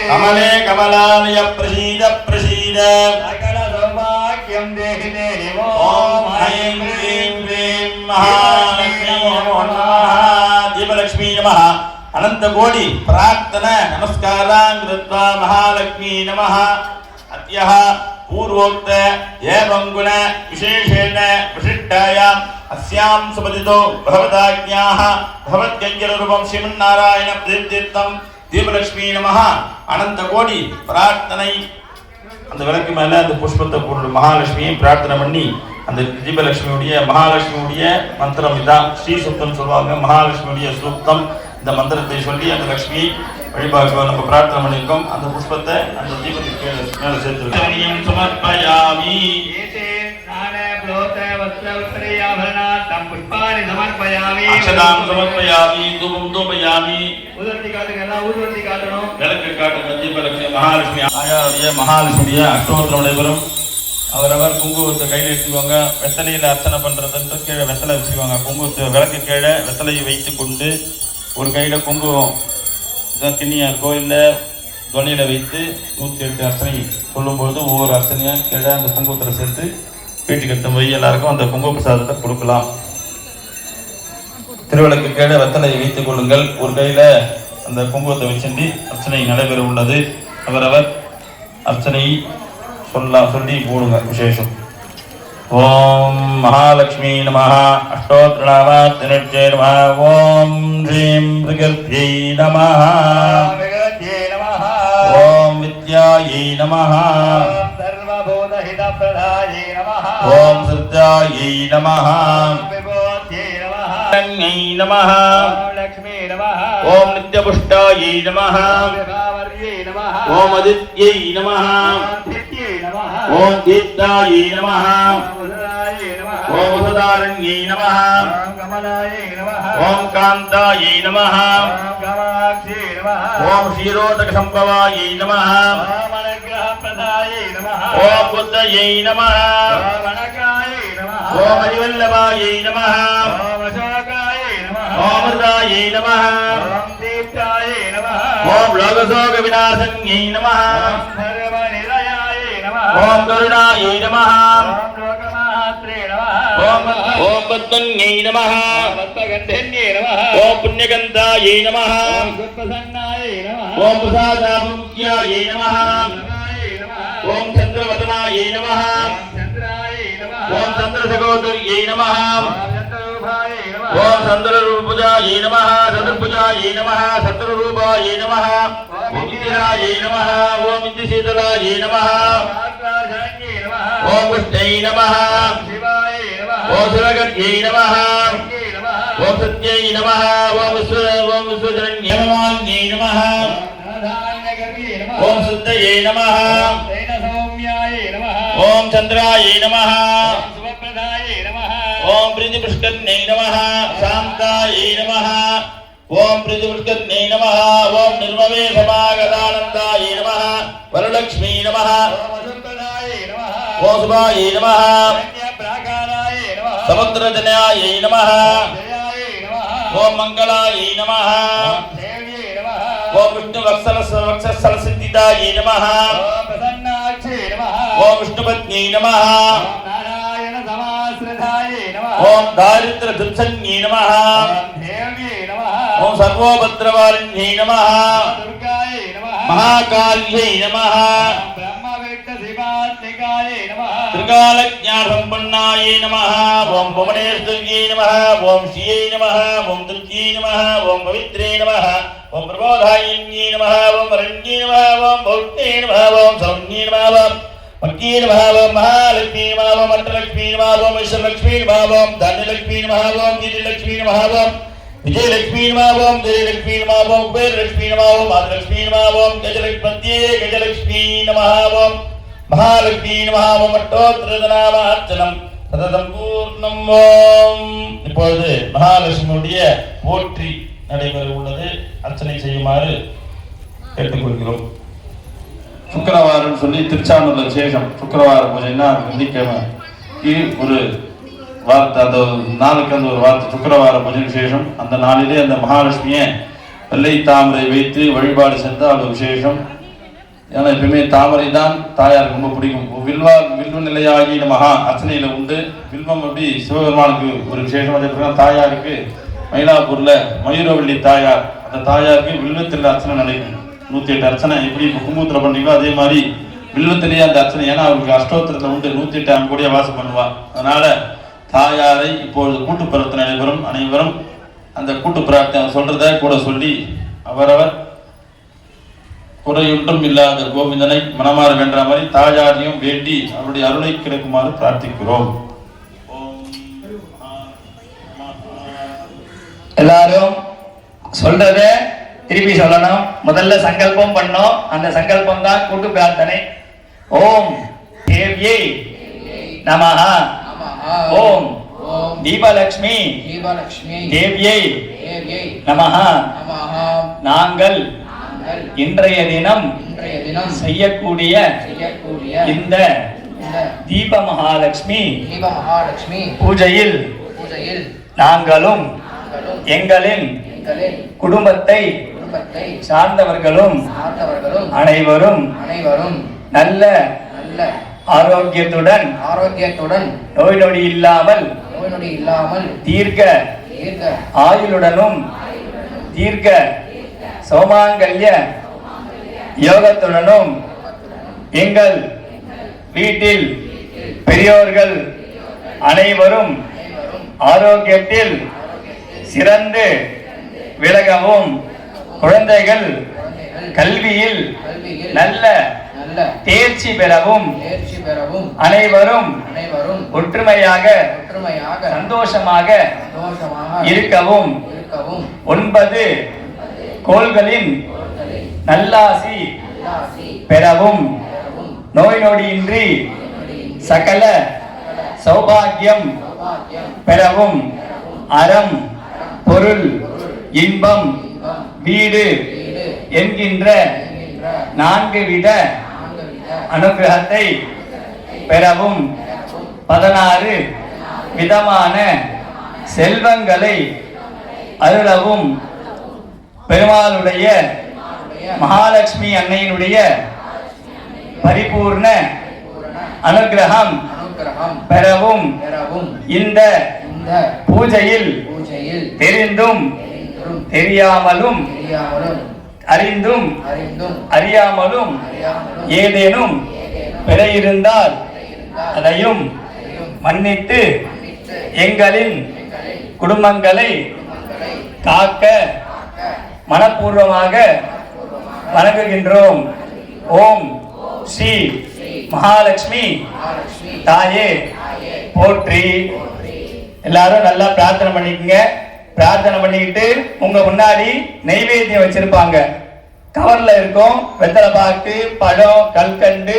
कमले कमलालय प्रसीद प्रसीद सकल सौभाग्यं देहि देहि ओम ऐं ह्रीं ह्रीं महालक्ष्मी नमो नमः दीपलक्ष्मी नमः अनंत कोटि प्रार्थना नमस्कारान् कृत्वा महालक्ष्मी नमः अद्यः पूर्वोक्त एवं गुण विशेषेण विशिष्टायां अस्यां सुपतितो भगवदाज्ञाः भगवद्गञ्जलरूपं श्रीमन्नारायण प्रीत्यर्थं दीपलक्ष्मी नमः अनंत कोटि प्रार्थனை அந்த விளக்கு மேல அந்த புஷ்பத்தை போட்டு மகாலட்சுமியை பிரார்த்தனை பண்ணி அந்த தீபலட்சுமியுடைய மகாலட்சுமியுடைய மந்திரம் இதான் ஸ்ரீ சுத்தம் சொல்லுவாங்க. மகாலட்சுமியுடைய சூக்தம் இந்த மந்திரத்தை சொல்லி அந்த லட்சுமியை வழிபாடு நம்ம பிரார்த்தனை பண்ணியிருக்கோம். அந்த புஷ்பத்தை அந்த தீபத்துக்கு மேல சேர்த்துருக்கோம். சமர்ப்பயாமி அக்ஷதாம் சமர்ப்பயாமி தூபம் தூபயாமி விளக்கு காட்டுங்க. தீபலட்சுமி மகாலட்சுமி ஆயாவுடைய மகாலட்சுமியுடைய அஷ்டோத்திரம் நடைபெறும். அவரவர் குங்குமத்தை கையில் எடுத்துக்குவாங்க. வெத்தலையில் அர்ச்சனை பண்ணுறதுன்ட்டு கீழே வெத்தலை வச்சுக்குவாங்க. குங்குமத்தை விளக்கு கீழே வெத்தலையை வைத்து கொண்டு ஒரு கையில் குங்குமம் கிண்ணியார் கோயிலில் துவனியில் வைத்து 108 அர்ச்சனை சொல்லும்பொழுது ஒவ்வொரு அர்ச்சனையும் கீழே அந்த குங்குமத்தில் சேர்த்து வீட்டுக்கு எடுத்து போய் எல்லாருக்கும் அந்த குங்கும பிரசாதத்தை கொடுக்கலாம். திருவிளக்கு கீழே வெத்தலையை வைத்துக் கொள்ளுங்கள். ஒரு கையில் அந்த குங்குமத்தை வச்சுட்டு அர்ச்சனை நடைபெற உள்ளது. அவரவர் அர்ச்சனை சொல்லி போடுங்க. விசேஷம். ஓம் மகாலட்சுமி நமः அஷ்டோத்ரணாமாத்ரிநட்சே நமः ஓம் ஸ்ரீம் பிரகிருத்யை நமः ஓம் வித்யாயை நமः சர்வபூதஹிதப்ரதாயை நமः ஓம் சித்தாயை நமः ை நமः லக்ஷ்மீ நமः ஓம் நித்யபுஷ்டாயை நமः ஓம் அதித்யை நமः ஓம் தீப்தாயை நமः ஓம் உததாரண்யை நமः ஓம் காந்தாயை நமः ஓம் க்ஷீரோதக சம்பவாயை நமः ஓம் புத்தயை நமः ஓம் ஹரிவல்லபாயை நமः ஓம் அமிர்தாயை நமः ஓம் லோகசோக விநாசன்யை நமः ஓம் கருணாயை நமः ஓம் பத்மன்யை நமः ஓம் புண்ணியகந்தாயை நமः ஓம் பிரசாதாமுக்யாயை நமः ஓம் சந்திரவதனாயை நமः ஓம் சந்திரசகோதரியை நமः ஓம் சந்திரரூபஜாயை நமः சந்திரபுஜாயை நமः சந்திரரூபாயை நமः ஓம் இந்திராயை நமः ஓம் இந்திசீதலாயை நமः ஓம் விஷ்ணை நமः ஓம் சிவகர்யை நமः ஓம் சத்யை நமः ஓம் விஸ்வஜரண்யை நமः ஓம் சித்தையை நமः ஓம் சந்திராயை நமः ஓம் பிரீதிபுஷ்கர்ணை நமः சாந்தாயை நமः ஓம் பிரீதிபுஷ்கர்ணை நமः ஓம் நிர்மவே சமாகதானந்தாயை நமः வரலக்ஷ்மீ நமः ஓம் சுபாயை நமः சமுத்திரஜனாயை நமः ஓம் மங்களாயை நமः ஓம் விஷ்ணு வக்ஷஸ்தல சித்திதாயை நமः ஓம் விஷ்ணுபத்னியை நமः ஓம் தாரித்ர தும்சன்யை நமः ஓம் சர்வோபத்ரவாரிண்யை நமः மகாகால்யை நமः त्रिकालज्ञानसम्पन्नायै नमः ओम भुवनेश्वर्यै नमः ओम श्रियै नमः ओम दुर्ग्यै नमः ओम पवित्रे नमः ओम प्रबोधायिन्यै नमः ओम वरण्यै नमः ओम भौत्यै नमः ओम सौम्यै नमः ओम मक्यै नमः ओम महालक्ष्मी नमः ओम अष्टलक्ष्मी नमः ओम ईश्वरलक्ष्मी नमः ओम धन्यलक्ष्मी नमः ओम गिरिलक्ष्मी नमः ओम विजयलक्ष्मी नमः ओम जयलक्ष्मी नमः ओम कुबेरलक्ष्मी नमः ओम आदिलक्ष्मी नमः ओम गजलक्ष्मी नमः ओम महालक्ष्मी नमः ओम அஷ்டோத்ரநாமார்ச்சனம் சதசம்பூர்ணம் ஓம். இப்பொழுது மகாலட்சுமியுடைய போற்றி நடைபெற உள்ளது. அர்ச்சனை செய்யுமாறு கேட்டுக்கொள்கிறோம். சுக்கிரவாரம் சொல்லி திருச்சானூர்ல விசேஷம். சுக்கிரவார பூஜைன்னா வெள்ளிக்கிழமை ஒரு வார்த்தை அந்த நாளுக்கு அந்த ஒரு வார்த்தை சுக்கரவார பூஜை விசேஷம். அந்த நாளிலே அந்த மகாலட்சுமியை வெள்ளை தாமரை வைத்து வழிபாடு செஞ்சால் அது விசேஷம். ஏன்னா எப்பவுமே தாமரை தான் தாயாருக்கு ரொம்ப பிடிக்கும். வில்வ நிலையாகி மகா அர்ச்சனையில உண்டு. வில்வம் அப்படி சிவபெருமானுக்கு ஒரு விசேஷம். அதே போல தாயாருக்கு மயிலாப்பூர்ல மயூரவள்ளி தாயார், அந்த தாயாருக்கு வில்வத்தில் அர்ச்சனை நடக்கும். 108 அர்ச்சனை எப்படி இப்போ கும்பூத்துல பண்ணீங்களோ அதே மாதிரி வில்வத்திலேயே அந்த அர்ச்சனை. ஏன்னா அவருக்கு அஷ்டோத்திரத்தில் உண்டு 108 அங்கூடிய வாசம் பண்ணுவா. அதனால தாயாரை இப்பொழுது கூட்டு பிரார்த்தனை நடைபெறும். அனைவரும் அந்த கூட்டு பிரார்த்தனை சொல்றத கூட சொல்லி அவரவர் குறையொன்றும் இல்லாத கோவிந்தனை மனமாற வென்ற மாதிரி தாயாரையும் வேண்டி அவருடைய அருளை கிடைக்குமாறு பிரார்த்திக்கிறோம். எல்லாரும் சொல்றத திருப்பி சொல்லணும். முதல்ல சங்கல்பம் பண்ணோம். அந்த சங்கல்பம் தான் கூட்டு பிரார்த்தனை. ஓம் தேவ்யை நமஹ. ஓம் தீபலக்ஷ்மி தேவ்யை நமஹ. நாங்கள் இன்றைய தினம் செய்யக்கூடிய இந்த தீப மகாலட்சுமி பூஜையில் நாங்களும் எங்களின் குடும்பத்தை சார்ந்தவர்களும் அனைவரும் நல்ல ஆரோக்கியத்துடன் நோய் நொடி இல்லாமல் தீர்க்க ஆயுளுடனும் தீர்க்க சோமாங்கல்ய யோகத்துடனும் எங்கள் வீட்டில் பெரியோர்கள் அனைவரும் ஆரோக்கியத்தில் சிறந்து விலகவும் குழந்தைகள் கல்வியில் நல்ல தேர்ச்சி பெறவும் அனைவரும் ஒற்றுமையாக சந்தோஷமாக இருக்கவும் 9 கோள்களின் நல்லாசி பெறவும் நோய் நொடியின்றி சகல சௌபாகியம் பெறவும் அறம் பொருள் இன்பம் வீடு என்கின்ற 4 வித அனுகிரகத்தை பெறவும் 16 விதமான செல்வங்களை அருளவும் பெருமாளுடைய மகாலட்சுமி அன்னையினுடைய பரிபூர்ண அனுகிரகம் பெறவும் இந்த பூஜையில் தெரிந்தும் தெரியாமலும் அறிந்தும் அறியாமலும் ஏதேனும் பிற இருந்தால் அதையும் மன்னித்து எங்களின் குடும்பங்களை காக்க மனப்பூர்வமாக வணங்குகின்றோம். ஓம் ஸ்ரீ மகாலட்சுமி தாயே போற்றி. எல்லாரும் நல்லா பிரார்த்தனை பண்ணிக்கங்க. பிரார்த்தனை பண்ணிக்கிட்டு உங்க முன்னாடி நெய்வேத்தியம் வச்சிருப்பாங்க. கவர்ல இருக்கும். வெத்தலை பாக்கு, பழம், கல்கண்டு,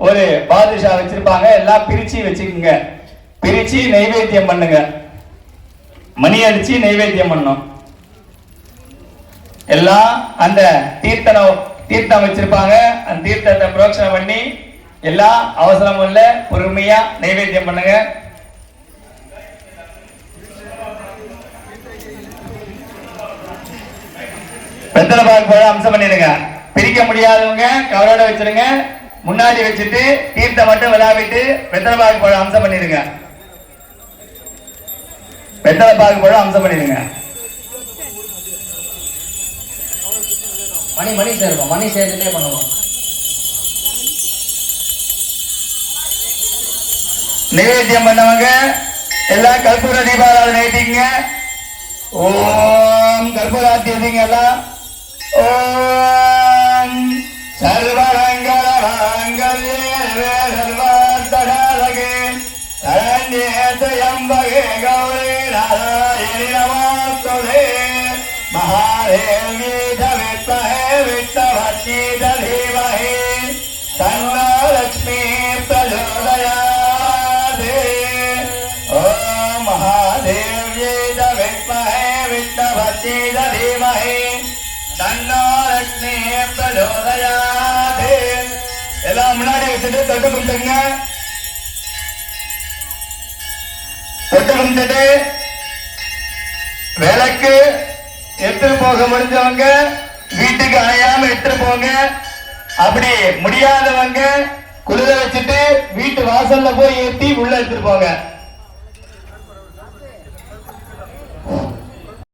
ஒரு பாதுஷா வச்சிருப்பாங்க. எல்லாம் பிரிச்சு வச்சுக்கோங்க. பிரிச்சு நெய்வேத்தியம் பண்ணுங்க. மணி அடிச்சு நெய்வேத்தியம் பண்ணணும். எல்லாம் அந்த தீர்த்தம் வச்சிருப்பாங்க. அந்த தீர்த்தத்தை புரோக்ஷனை பண்ணி எல்லாம் அவசரம் இல்ல பொறுமையா நெய்வேத்தியம் பண்ணுங்க. வெத்தலை பாக்கு போல அம்சம் பண்ணிடுங்க. பிரிக்க முடியாதவங்க கவரோட வச்சிருங்க. முன்னாடி வச்சுட்டு தீர்த்தம் மட்டும் விளையாடிட்டு வெத்தலை பாக்கு போல அம்சம் பண்ணிடுங்க. வெத்தலை பாக்கு போல அம்சம் பண்ணிடுங்க. மணி சேர்ப்போம். மணி சேர்த்துட்டே பண்ணுவோம். நிவேத்தியம் பண்ணவங்க எல்லாம் கற்பூர தீபாராதனை ஏற்றிங்க. ஓம் கற்பூராத்தி ஏற்றிங்க எல்லாம். ஓம் சர்வமங்கள மாங்கல்யே சர்வார்த்தசாதகே சரண்யே த்ர்யம்பகே கௌரி நாராயணி நமோஸ்துதே महादेवी विद्महे विष्णुपत्नी धीमहि तन्नो लक्ष्मी प्रचोदयात्। ओम महादेवी विद्महे विष्णुपत्नी धीमहि तन्नो लक्ष्मी प्रचोदयात्। எல்லாம் முன்னாடி வச்சுட்டு தொட்டு கும்பிட்டுங்க. தொட்டு கும்பிட்டுட்டு விளக்கு எடுத்துட்டு போக முடிஞ்சவங்க வீட்டுக்கு அணையாம எடுத்துட்டு போங்க. அப்படி முடியாதவங்க குளிர வச்சுட்டு வீட்டு வாசல்ல போய் ஏற்றி உள்ள எடுத்துட்டு போங்க.